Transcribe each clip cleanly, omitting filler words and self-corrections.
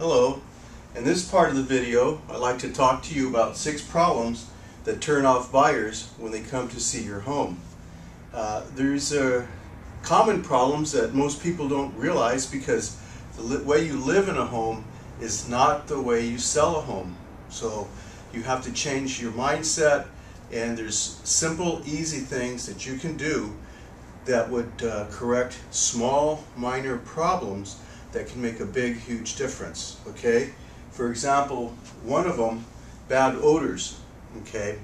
Hello. In this part of the video, I'd like to talk to you about 6 problems that turn off buyers when they come to see your home. There's common problems that most people don't realize because the way you live in a home is not the way you sell a home. So you have to change your mindset, and there's simple, easy things that you can do that would correct small, minor problems that can make a big, huge difference. Okay? For example, one of them, bad odors. Okay?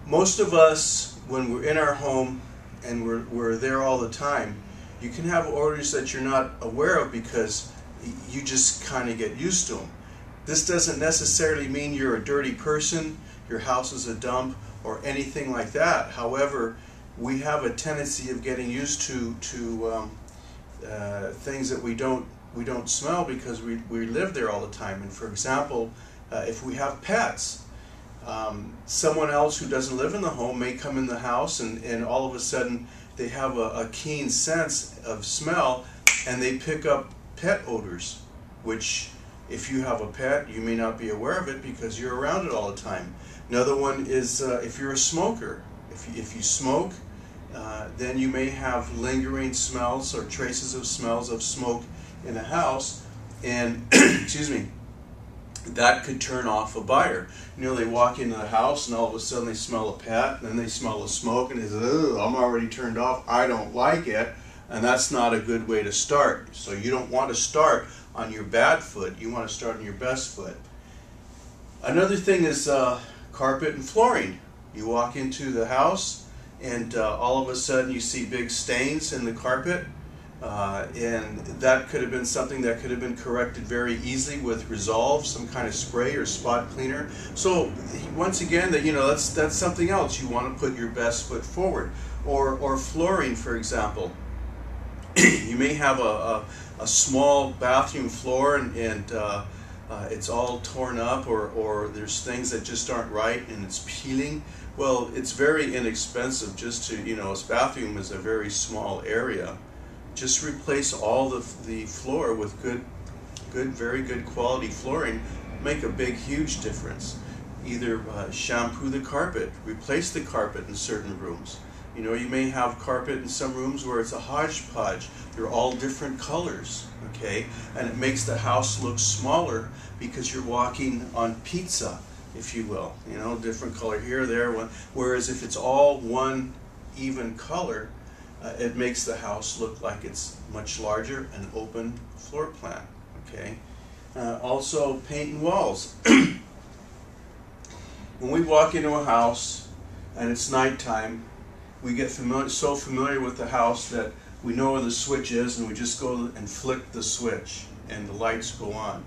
Most of us, when we're in our home and we're there all the time, you can have odors that you're not aware of because you just kind of get used to them. This doesn't necessarily mean you're a dirty person, your house is a dump, or anything like that. However, we have a tendency of getting used to things that we don't smell because we live there all the time. And for example, if we have pets, someone else who doesn't live in the home may come in the house and all of a sudden they have a keen sense of smell and they pick up pet odors, which if you have a pet, you may not be aware of it because you're around it all the time. Another one is if you're a smoker. If you smoke, then you may have lingering smells or traces of smells of smoke in a house, and excuse me, that could turn off a buyer. You know, they walk into the house and all of a sudden they smell a pet, and then they smell the smoke, and they say, "Ugh, I'm already turned off, I don't like it," and that's not a good way to start. So you don't want to start on your bad foot, you want to start on your best foot. Another thing is carpet and flooring. You walk into the house and all of a sudden you see big stains in the carpet, and that could have been something that could have been corrected very easily with Resolve, some kind of spray or spot cleaner. So once again, that's something else. You want to put your best foot forward. Or flooring, for example. You may have a small bathroom floor and it's all torn up, or there's things that just aren't right and it's peeling. Well, it's very inexpensive just to, this bathroom is a very small area. Just replace all the floor with very good quality flooring. Make a big, huge difference. Either shampoo the carpet, replace the carpet in certain rooms. You may have carpet in some rooms where it's a hodgepodge. They're all different colors, okay? And it makes the house look smaller because you're walking on pizza, if you will. Different color here, there. Whereas if it's all one even color, it makes the house look like it's much larger, an open floor plan, okay? Also, painting walls. When we walk into a house and it's nighttime, we get so familiar with the house that we know where the switch is and we just go and flick the switch and the lights go on.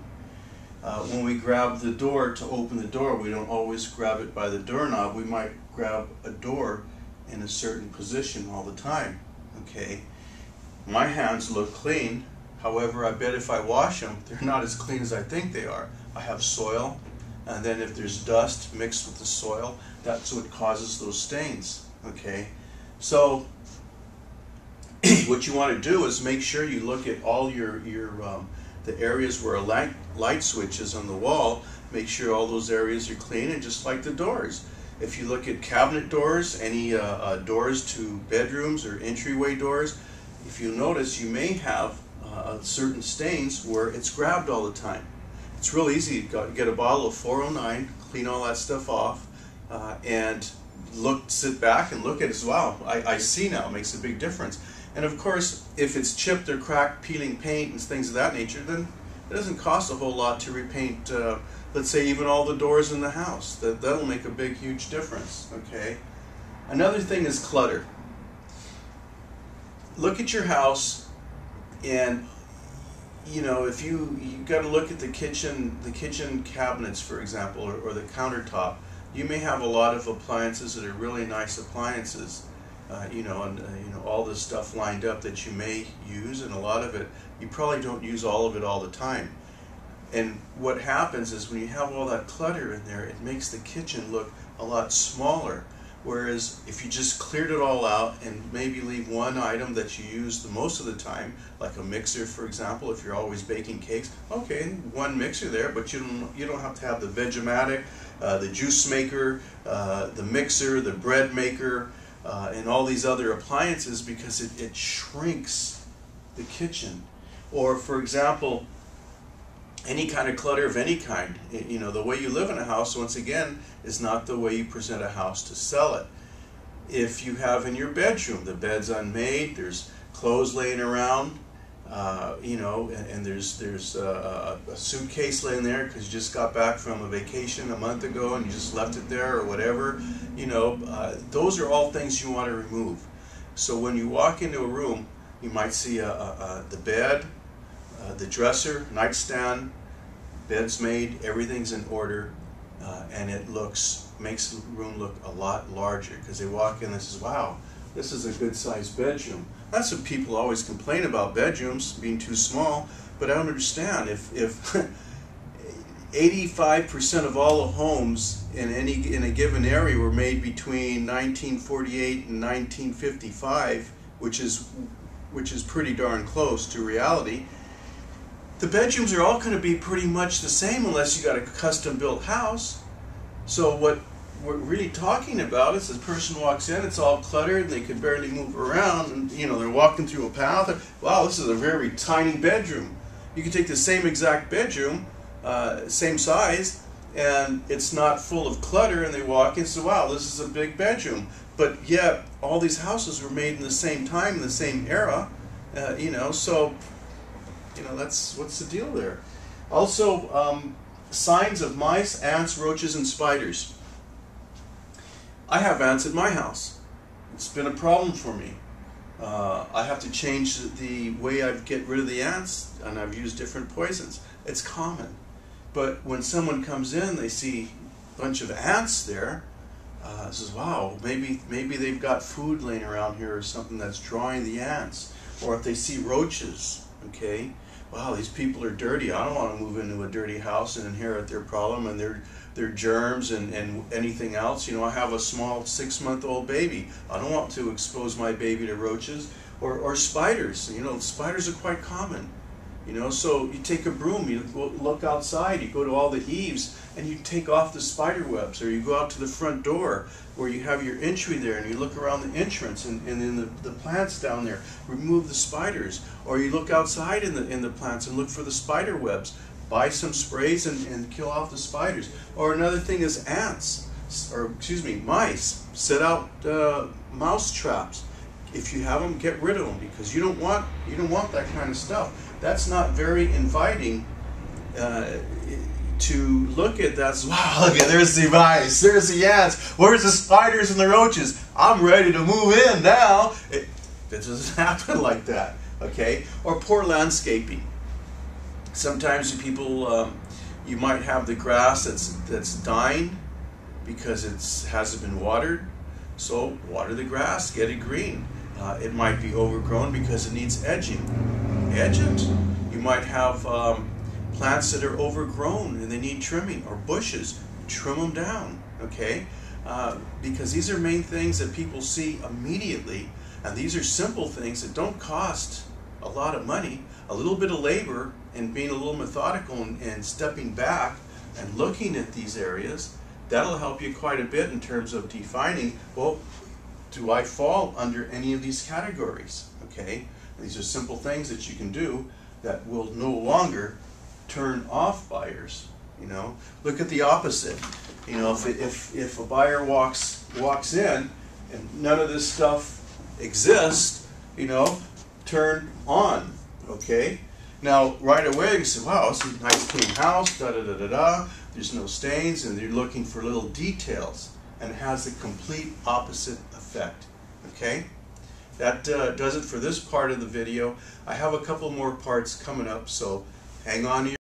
When we grab the door to open the door, we don't always grab it by the doorknob. We might grab a door in a certain position all the time. Okay, my hands look clean. However, I bet if I wash them, they're not as clean as I think they are. I have soil, and then if there's dust mixed with the soil, that's what causes those stains. Okay, so what you want to do is make sure you look at all the areas where a light switch is on the wall. Make sure all those areas are clean, and just like the doors. If you look at cabinet doors, any doors to bedrooms or entryway doors, if you notice, you may have certain stains where it's grabbed all the time. It's real easy to get a bottle of 409, clean all that stuff off, and sit back and look at it. Wow, I see now. It makes a big difference. And of course, if it's chipped or cracked, peeling paint and things of that nature, then it doesn't cost a whole lot to repaint, let's say, even all the doors in the house. That'll make a big, huge difference, okay? Another thing is clutter. Look at your house, and if you got to look at the kitchen cabinets, for example, or the countertop. You may have a lot of appliances that are really nice appliances, and all this stuff lined up that you may use, and a lot of it, you probably don't use all of it all the time. And what happens is when you have all that clutter in there, it makes the kitchen look a lot smaller. Whereas if you just cleared it all out and maybe leave one item that you use the most of the time, like a mixer, for example, if you're always baking cakes, okay, one mixer there, but you don't have to have the Vegematic, the juice maker, the mixer, the bread maker, and all these other appliances, because it shrinks the kitchen. Or, for example, any kind of clutter of any kind. You know, the way you live in a house, once again, is not the way you present a house to sell it. If you have in your bedroom, the bed's unmade, there's clothes laying around, you know, and there's a suitcase laying there because you just got back from a vacation a month ago and you just left it there or whatever, you know, those are all things you want to remove. So when you walk into a room, you might see the bed, the dresser, nightstand, bed's made, everything's in order, and it makes the room look a lot larger, because they walk in and say, wow, this is a good sized bedroom. That's what people always complain about, bedrooms being too small, but I don't understand. If 85% of all the homes in a given area were made between 1948 and 1955, which is pretty darn close to reality, the bedrooms are all going to be pretty much the same unless you got a custom built house. So what we're really talking about is the person walks in, it's all cluttered, and they can barely move around, and you know, they're walking through a path, and, wow, this is a very tiny bedroom. You can take the same exact bedroom, same size, and it's not full of clutter, and they walk in and say, wow, this is a big bedroom. But yet all these houses were made in the same time, in the same era, you know, so you know, what's the deal there. Also, signs of mice, ants, roaches, and spiders. I have ants at my house. It's been a problem for me. I have to change the way I get rid of the ants, and I've used different poisons. It's common. But when someone comes in, they see a bunch of ants there, says, wow, maybe they've got food laying around here or something that's drawing the ants. Or if they see roaches, okay, wow, these people are dirty. I don't want to move into a dirty house and inherit their problem and their germs and anything else. You know, I have a small 6-month-old baby. I don't want to expose my baby to roaches or spiders. You know, spiders are quite common. You know, so you take a broom, you look outside, you go to all the eaves, and you take off the spider webs, or you go out to the front door where you have your entry there, and you look around the entrance and in the plants down there, remove the spiders. Or you look outside in the plants and look for the spider webs. Buy some sprays and kill off the spiders. Or another thing is ants, or excuse me, mice. Set out mouse traps. If you have them, get rid of them, because you don't want that kind of stuff. That's not very inviting to look at. That's, wow, look at, there's the mice, there's the ants, where's the spiders and the roaches? I'm ready to move in now. It doesn't happen like that, okay? Or poor landscaping. Sometimes people, you might have the grass that's dying because it hasn't been watered, so water the grass, get it green. It might be overgrown because it needs edging. Edge it. You might have plants that are overgrown and they need trimming, or bushes. Trim them down, okay? Because these are main things that people see immediately, and these are simple things that don't cost a lot of money. A little bit of labor and being a little methodical and stepping back and looking at these areas, that'll help you quite a bit in terms of defining, well, do I fall under any of these categories? Okay, these are simple things that you can do that will no longer turn off buyers. You know, look at the opposite. You know, if a buyer walks in and none of this stuff exists, you know, turn on. Okay, now right away you say, wow, it's a nice clean house. Da da da da da. There's no stains, and you're looking for little details, and it has the complete opposite effect. Okay, that does it for this part of the video. I have a couple more parts coming up, so hang on to your